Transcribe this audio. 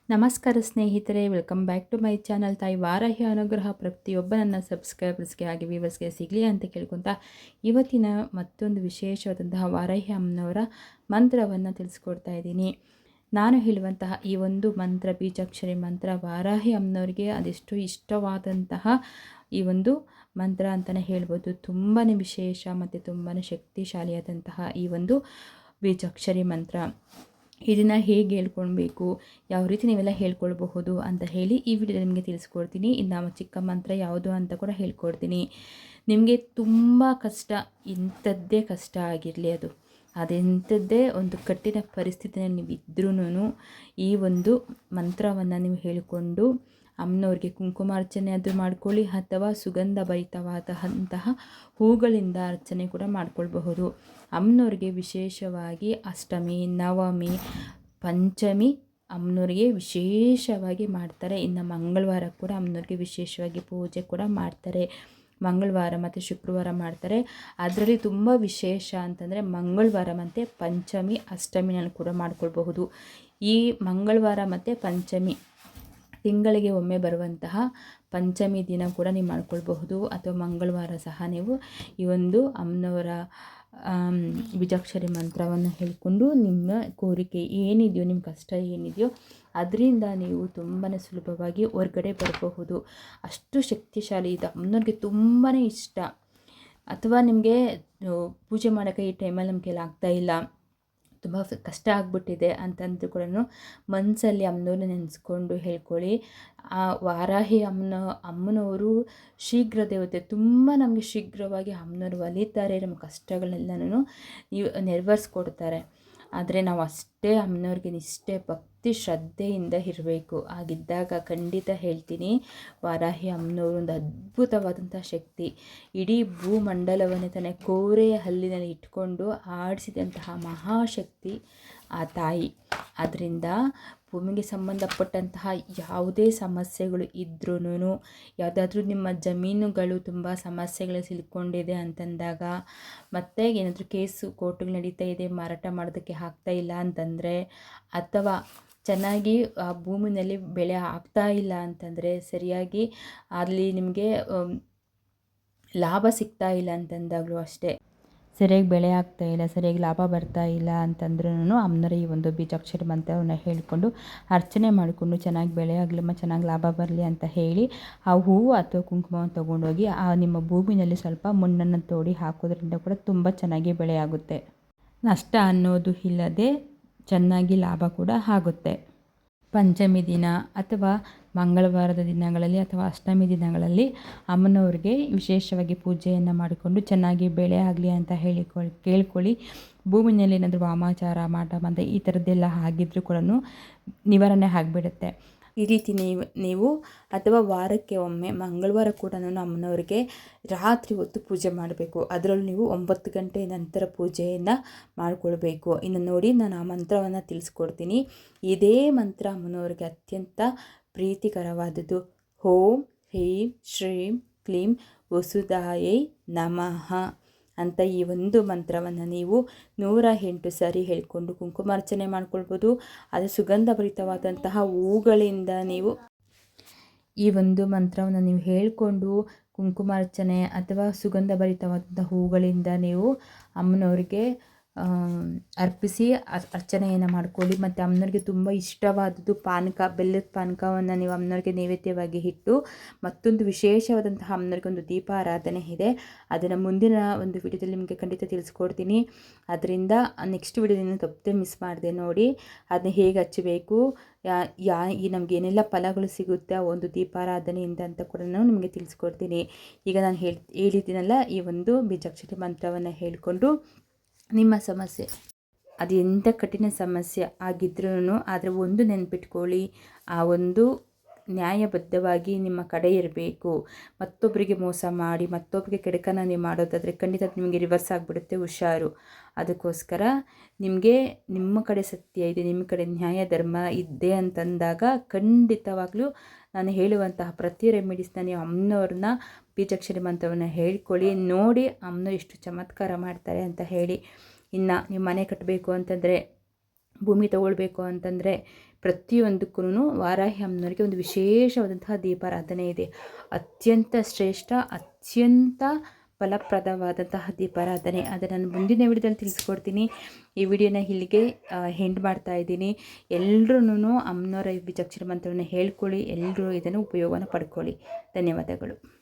ನಮಸ್ಕಾರ ಸ್ನೇಹಿತರೆ, welcome back to my channel. ತಾಯಿ ವಾರಾಹಿ ಅನುಗ್ರಹ ಪ್ರತಿಯೊಬ್ಬ ನನ್ನ ಸಬ್ಸ್ಕ್ರೈಬರ್ಸ್ಗೆ ಹಾಗೆ ವ್ಯೂವರ್ಸ್ಗೆ ಸಿಗಲಿ ಅಂತ ಕೇಳ್ಕೊತಾ ಇವತ್ತಿನ ಮತ್ತೊಂದು ವಿಶೇಷವಾದಂತಹ ವಾರಾಹಿ ಅಮ್ಮನವರ ಮಂತ್ರವನ್ನು ತಿಳಿಸ್ಕೊಡ್ತಾ ಇದ್ದೀನಿ. ನಾನು ಹೇಳುವಂತಹ ಈ ಒಂದು ಮಂತ್ರ, ಬೀಜಾಕ್ಷರಿ ಮಂತ್ರ, ವಾರಾಹಿ ಅಮ್ಮನವರಿಗೆ ಅದೆಷ್ಟು ಇಷ್ಟವಾದಂತಹ ಈ ಒಂದು ಮಂತ್ರ ಅಂತಲೇ ಹೇಳ್ಬೋದು. ತುಂಬಾ ವಿಶೇಷ ಮತ್ತು ತುಂಬಾ ಶಕ್ತಿಶಾಲಿಯಾದಂತಹ ಈ ಒಂದು ಬೀಜಾಕ್ಷರಿ ಮಂತ್ರ. ಇದನ್ನು ಹೇಗೆ ಹೇಳ್ಕೊಳ್ಬೇಕು, ಯಾವ ರೀತಿ ನೀವೆಲ್ಲ ಹೇಳ್ಕೊಳ್ಬಹುದು ಅಂತ ಹೇಳಿ ಈ ವಿಡಿಯೋದಲ್ಲಿ ನಿಮಗೆ ತಿಳಿಸ್ಕೊಡ್ತೀನಿ. ಇನ್ನು ಚಿಕ್ಕ ಮಂತ್ರ ಯಾವುದು ಅಂತ ಕೂಡ ಹೇಳ್ಕೊಡ್ತೀನಿ. ನಿಮಗೆ ತುಂಬ ಕಷ್ಟ, ಇಂಥದ್ದೇ ಕಷ್ಟ ಆಗಿರಲಿ, ಅದೆಂಥದ್ದೇ ಒಂದು ಕಠಿಣ ಪರಿಸ್ಥಿತಿಯಲ್ಲಿ ನೀವು ಇದ್ರೂ ಈ ಒಂದು ಮಂತ್ರವನ್ನು ನೀವು ಹೇಳಿಕೊಂಡು ಅಮ್ಮನವ್ರಿಗೆ ಕುಂಕುಮಾರ್ಚನೆ ಅದು ಮಾಡ್ಕೊಳ್ಳಿ, ಅಥವಾ ಸುಗಂಧ ಭರಿತವಾದಂತಹ ಹೂಗಳಿಂದ ಅರ್ಚನೆ ಕೂಡ ಮಾಡ್ಕೊಳ್ಬಹುದು. ಅಮ್ಮನವ್ರಿಗೆ ವಿಶೇಷವಾಗಿ ಅಷ್ಟಮಿ, ನವಮಿ, ಪಂಚಮಿ ಅಮ್ಮನವ್ರಿಗೆ ವಿಶೇಷವಾಗಿ ಮಾಡ್ತಾರೆ. ಇನ್ನು ಮಂಗಳವಾರ ಕೂಡ ಅಮ್ಮನವ್ರಿಗೆ ವಿಶೇಷವಾಗಿ ಪೂಜೆ ಕೂಡ ಮಾಡ್ತಾರೆ. ಮಂಗಳವಾರ ಮತ್ತು ಶುಕ್ರವಾರ ಮಾಡ್ತಾರೆ. ಅದರಲ್ಲಿ ತುಂಬ ವಿಶೇಷ ಅಂತಂದರೆ ಮಂಗಳವಾರ ಮತ್ತು ಪಂಚಮಿ, ಅಷ್ಟಮಿನಲ್ಲಿ ಕೂಡ ಮಾಡ್ಕೊಳ್ಬಹುದು. ಈ ಮಂಗಳವಾರ ಮತ್ತು ಪಂಚಮಿ ತಿಂಗಳಿಗೆ ಒಮ್ಮೆ ಬರುವಂತಹ ಪಂಚಮಿ ದಿನ ಕೂಡ ನೀವು ಮಾಡ್ಕೊಳ್ಬಹುದು, ಅಥವಾ ಮಂಗಳವಾರ ಸಹ ನೀವು ಈ ಒಂದು ಅಮ್ಮನವರ ಬೀಜಾಕ್ಷರಿ ಮಂತ್ರವನ್ನು ಹೇಳಿಕೊಂಡು ನಿಮ್ಮ ಕೋರಿಕೆ ಏನಿದೆಯೋ, ನಿಮ್ಮ ಕಷ್ಟ ಏನಿದೆಯೋ ಅದರಿಂದ ನೀವು ತುಂಬಾ ಸುಲಭವಾಗಿ ಹೊರಗಡೆ ಬರಬಹುದು. ಅಷ್ಟು ಶಕ್ತಿಶಾಲಿ ಇದು. ಅಮ್ಮನವ್ರಿಗೆ ತುಂಬಾ ಇಷ್ಟ. ಅಥವಾ ನಿಮಗೆ ಪೂಜೆ ಮಾಡೋಕ್ಕೆ ಈ ಟೈಮಲ್ಲಿ ನಮ್ಮ ಕೈಲಿ ಆಗ್ತಾಯಿಲ್ಲ, ತುಂಬ ಕಷ್ಟ ಆಗಿಬಿಟ್ಟಿದೆ ಅಂತಂದ್ರೂ ಕೂಡ ಮನಸ್ಸಲ್ಲಿ ಅಮ್ಮನವ್ರನ್ನ ನೆನೆಸ್ಕೊಂಡು ಹೇಳ್ಕೊಳ್ಳಿ. ಆ ವಾರಾಹಿ ಅಮ್ಮನವರು ಶೀಘ್ರ ದೇವತೆ. ತುಂಬ ನಮಗೆ ಶೀಘ್ರವಾಗಿ ಅಮ್ಮನವರು ಒಲಿತಾರೆ, ನಮ್ಮ ಕಷ್ಟಗಳನ್ನೆಲ್ಲನೂ ನೀವು ನೆರವೇರಿಸ್ಕೊಡ್ತಾರೆ. ಆದರೆ ನಾವು ಅಷ್ಟೇ ಅಮ್ಮನವ್ರಿಗೆ ನಿಷ್ಠೆ, ಭಕ್ತಿ, ಶ್ರದ್ಧೆಯಿಂದ ಇರಬೇಕು. ಆಗಿದ್ದಾಗ ಖಂಡಿತ ಹೇಳ್ತೀನಿ, ವಾರಾಹಿ ಅಮ್ಮನವರು ಒಂದು ಅದ್ಭುತವಾದಂಥ ಶಕ್ತಿ. ಇಡೀ ಭೂಮಂಡಲವನ್ನೇ ತನ್ನ ಕೋರೆಯ ಹಲ್ಲಿನಲ್ಲಿ ಇಟ್ಕೊಂಡು ಆಡಿಸಿದಂತಹ ಮಹಾಶಕ್ತಿ ಆ ತಾಯಿ. ಆದ್ದರಿಂದ ಭೂಮಿಗೆ ಸಂಬಂಧಪಟ್ಟಂತಹ ಯಾವುದೇ ಸಮಸ್ಯೆಗಳು ಇದ್ರೂ, ಯಾವುದಾದ್ರೂ ನಿಮ್ಮ ಜಮೀನುಗಳು ತುಂಬ ಸಮಸ್ಯೆಗಳು ಸಿಲ್ಕೊಂಡಿದೆ ಅಂತಂದಾಗ, ಮತ್ತು ಏನಾದರೂ ಕೇಸು ಕೋರ್ಟ್ಗಳು ನಡೀತಾ ಇದೆ, ಮಾರಾಟ ಮಾಡೋದಕ್ಕೆ ಆಗ್ತಾ ಇಲ್ಲ ಅಂತಂದರೆ, ಅಥವಾ ಚೆನ್ನಾಗಿ ಆ ಭೂಮಿನಲ್ಲಿ ಬೆಳೆ ಆಗ್ತಾ ಇಲ್ಲ ಅಂತಂದರೆ, ಸರಿಯಾಗಿ ಅಲ್ಲಿ ನಿಮಗೆ ಲಾಭ ಸಿಗ್ತಾ ಇಲ್ಲ ಅಂತಂದಾಗಲೂ ಅಷ್ಟೇ, ಸರಿಯಾಗಿ ಬೆಳೆ ಆಗ್ತಾ ಇಲ್ಲ, ಸರಿಯಾಗಿ ಲಾಭ ಬರ್ತಾ ಇಲ್ಲ ಅಂತಂದ್ರೂ ಅಮ್ಮನವರ ಈ ಒಂದು ಬೀಜಾಕ್ಷರಿ ಮಂತ್ರವನ್ನು ಹೇಳಿಕೊಂಡು ಅರ್ಚನೆ ಮಾಡಿಕೊಂಡು ಚೆನ್ನಾಗಿ ಬೆಳೆ ಆಗಲಮ್ಮ, ಚೆನ್ನಾಗಿ ಲಾಭ ಬರಲಿ ಅಂತ ಹೇಳಿ ಆ ಹೂವು ಅಥವಾ ಕುಂಕುಮವನ್ನು ತೊಗೊಂಡೋಗಿ ಆ ನಿಮ್ಮ ಭೂಮಿನಲ್ಲಿ ಸ್ವಲ್ಪ ಮಣ್ಣನ್ನು ತೋಡಿ ಹಾಕೋದ್ರಿಂದ ಕೂಡ ತುಂಬ ಚೆನ್ನಾಗಿ ಬೆಳೆ ಆಗುತ್ತೆ. ನಷ್ಟ ಅನ್ನೋದು ಇಲ್ಲದೆ ಚೆನ್ನಾಗಿ ಲಾಭ ಕೂಡ ಆಗುತ್ತೆ. ಪಂಚಮಿ ದಿನ ಅಥವಾ ಮಂಗಳವಾರದ ದಿನಗಳಲ್ಲಿ ಅಥವಾ ಅಷ್ಟಮಿ ದಿನಗಳಲ್ಲಿ ಅಮ್ಮನವ್ರಿಗೆ ವಿಶೇಷವಾಗಿ ಪೂಜೆಯನ್ನು ಮಾಡಿಕೊಂಡು ಚೆನ್ನಾಗಿ ಬೆಳೆ ಆಗಲಿ ಅಂತ ಕೇಳ್ಕೊಳ್ಳಿ. ಭೂಮಿನಲ್ಲಿ ಏನಾದರೂ ವಾಮಾಚಾರ, ಮಾಟ ಮಂತ್ರ ಈ ಥರದ್ದೆಲ್ಲ ಆಗಿದ್ರೂ ಕೂಡ ನಿವಾರಣೆ ಆಗಿಬಿಡುತ್ತೆ. ಈ ರೀತಿ ನೀವು ಅಥವಾ ವಾರಕ್ಕೆ ಒಮ್ಮೆ ಮಂಗಳವಾರ ಕೂಡ ಅಮ್ಮನವ್ರಿಗೆ ರಾತ್ರಿ ಹೊತ್ತು ಪೂಜೆ ಮಾಡಬೇಕು. ಅದರಲ್ಲೂ ನೀವು 9 ಗಂಟೆ ನಂತರ ಪೂಜೆಯನ್ನು ಮಾಡಿಕೊಳ್ಬೇಕು. ಇನ್ನು ನೋಡಿ, ನಾನು ಆ ಮಂತ್ರವನ್ನು ತಿಳಿಸ್ಕೊಡ್ತೀನಿ. ಇದೇ ಮಂತ್ರ ಅಮ್ಮನವ್ರಿಗೆ ಅತ್ಯಂತ ಪ್ರೀತಿಕರವಾದದ್ದು. ಓಂ ಹ್ರೀಂ ಶ್ರೀಂ ಕ್ಲೀಂ ವಸುಧಾಯೈ ನಮಃ ಅಂತ ಈ ಒಂದು ಮಂತ್ರವನ್ನು ನೀವು 108 ಸಾರಿ ಹೇಳಿಕೊಂಡು ಕುಂಕುಮಾರ್ಚನೆ ಮಾಡ್ಕೊಳ್ಬೋದು. ಅದು ಸುಗಂಧಭರಿತವಾದಂತಹ ಹೂಗಳಿಂದ ನೀವು ಈ ಒಂದು ಮಂತ್ರವನ್ನು ನೀವು ಹೇಳಿಕೊಂಡು ಕುಂಕುಮಾರ್ಚನೆ ಅಥವಾ ಸುಗಂಧಭರಿತವಾದಂಥ ಹೂಗಳಿಂದ ನೀವು ಅಮ್ಮನವ್ರಿಗೆ ಅರ್ಪಿಸಿ ಅರ್ಚನೆಯನ್ನು ಮಾಡ್ಕೊಳ್ಳಿ. ಮತ್ತು ಅಮ್ಮನವ್ರಿಗೆ ತುಂಬ ಇಷ್ಟವಾದದ್ದು ಪಾನಕ, ಬೆಲ್ಲದ ಪಾನಕವನ್ನು ನೀವು ಅಮ್ಮನವ್ರಿಗೆ ನೈವೇದ್ಯವಾಗಿ ಇಟ್ಟು, ಮತ್ತೊಂದು ವಿಶೇಷವಾದಂತಹ ಅಮ್ಮನವ್ರಿಗೆ ಒಂದು ದೀಪಾರಾಧನೆ ಇದೆ. ಅದನ್ನು ಮುಂದಿನ ಒಂದು ವಿಡಿಯೋದಲ್ಲಿ ನಿಮಗೆ ಖಂಡಿತ ತಿಳಿಸ್ಕೊಡ್ತೀನಿ. ಅದರಿಂದ ನೆಕ್ಸ್ಟ್ ವಿಡಿಯೋದಿಂದ ತಪ್ಪದೆ ಮಿಸ್ ಮಾಡಿದೆ ನೋಡಿ. ಅದನ್ನ ಹೇಗೆ ಹಚ್ಚಬೇಕು, ಈ ನಮಗೆ ಏನೆಲ್ಲ ಫಲಗಳು ಸಿಗುತ್ತೆ ಆ ಒಂದು ದೀಪಾರಾಧನೆಯಿಂದ ಅಂತ ಕೂಡ ನಾನು ನಿಮಗೆ ತಿಳಿಸ್ಕೊಡ್ತೀನಿ. ಈಗ ನಾನು ಹೇಳಿದ್ದೀನಲ್ಲ, ಈ ಒಂದು ಬೀಜಾಕ್ಷರಿ ಮಂತ್ರವನ್ನು ಹೇಳಿಕೊಂಡು ನಿಮ್ಮ ಸಮಸ್ಯೆ ಅದು ಎಂಥ ಕಠಿಣ ಸಮಸ್ಯೆ ಆಗಿದ್ರೂ, ಆದರೆ ಒಂದು ನೆನ್ಪಿಟ್ಕೊಳ್ಳಿ, ಆ ಒಂದು ನ್ಯಾಯಬದ್ಧವಾಗಿ ನಿಮ್ಮ ಕಡೆ ಇರಬೇಕು. ಮತ್ತೊಬ್ಬರಿಗೆ ಮೋಸ ಮಾಡಿ ಮತ್ತೊಬ್ಬರಿಗೆ ಕೆಡುಕನ್ನು ನೀವು ಮಾಡೋದಾದರೆ ಖಂಡಿತ ನಿಮಗೆ ರಿವರ್ಸ್ ಆಗಿಬಿಡುತ್ತೆ, ಹುಷಾರು. ಅದಕ್ಕೋಸ್ಕರ ನಿಮಗೆ ನಿಮ್ಮ ಕಡೆ ಸತ್ಯ ಇದೆ, ನಿಮ್ಮ ಕಡೆ ನ್ಯಾಯ ಧರ್ಮ ಇದೆ ಅಂತಂದಾಗ ಖಂಡಿತವಾಗ್ಲೂ ನಾನು ಹೇಳುವಂತಹ ಪ್ರತಿ ರೆಮಿಡೀಸ್ನ ನೀವು ಅಮ್ಮನವ್ರನ್ನ ಬೀಜಾಕ್ಷರಿ ಮಂತ್ರವನ್ನು ಹೇಳ್ಕೊಳ್ಳಿ. ನೋಡಿ ಅಮ್ಮನವ್ರು ಎಷ್ಟು ಚಮತ್ಕಾರ ಮಾಡ್ತಾರೆ ಅಂತ ಹೇಳಿ. ಇನ್ನು ನೀವು ಮನೆ ಕಟ್ಟಬೇಕು ಅಂತಂದರೆ, ಭೂಮಿ ತೊಗೊಳ್ಬೇಕು ಅಂತಂದರೆ, ಪ್ರತಿಯೊಂದಕ್ಕೂ ವಾರಾಹಿ ಅಮ್ಮನವರಿಗೆ ಒಂದು ವಿಶೇಷವಾದಂತಹ ದೀಪಾರಾಧನೆ ಇದೆ. ಅತ್ಯಂತ ಶ್ರೇಷ್ಠ, ಅತ್ಯಂತ ಫಲಪ್ರದವಾದಂತಹ ದೀಪಾರಾಧನೆ. ಅದನ್ನು ನಾನು ಮುಂದಿನ ವಿಡಿಯೋದಲ್ಲಿ ತಿಳಿಸ್ಕೊಡ್ತೀನಿ. ಈ ವಿಡಿಯೋನ ಇಲ್ಲಿಗೆ ಎಂಡ್ ಮಾಡ್ತಾ ಇದ್ದೀನಿ. ಎಲ್ಲರೂ ಅಮ್ಮನವರ ಬೀಜಾಕ್ಷರ ಮಂತ್ರವನ್ನು ಹೇಳ್ಕೊಳ್ಳಿ, ಎಲ್ಲರೂ ಇದನ್ನು ಉಪಯೋಗನ ಪಡ್ಕೊಳ್ಳಿ. ಧನ್ಯವಾದಗಳು.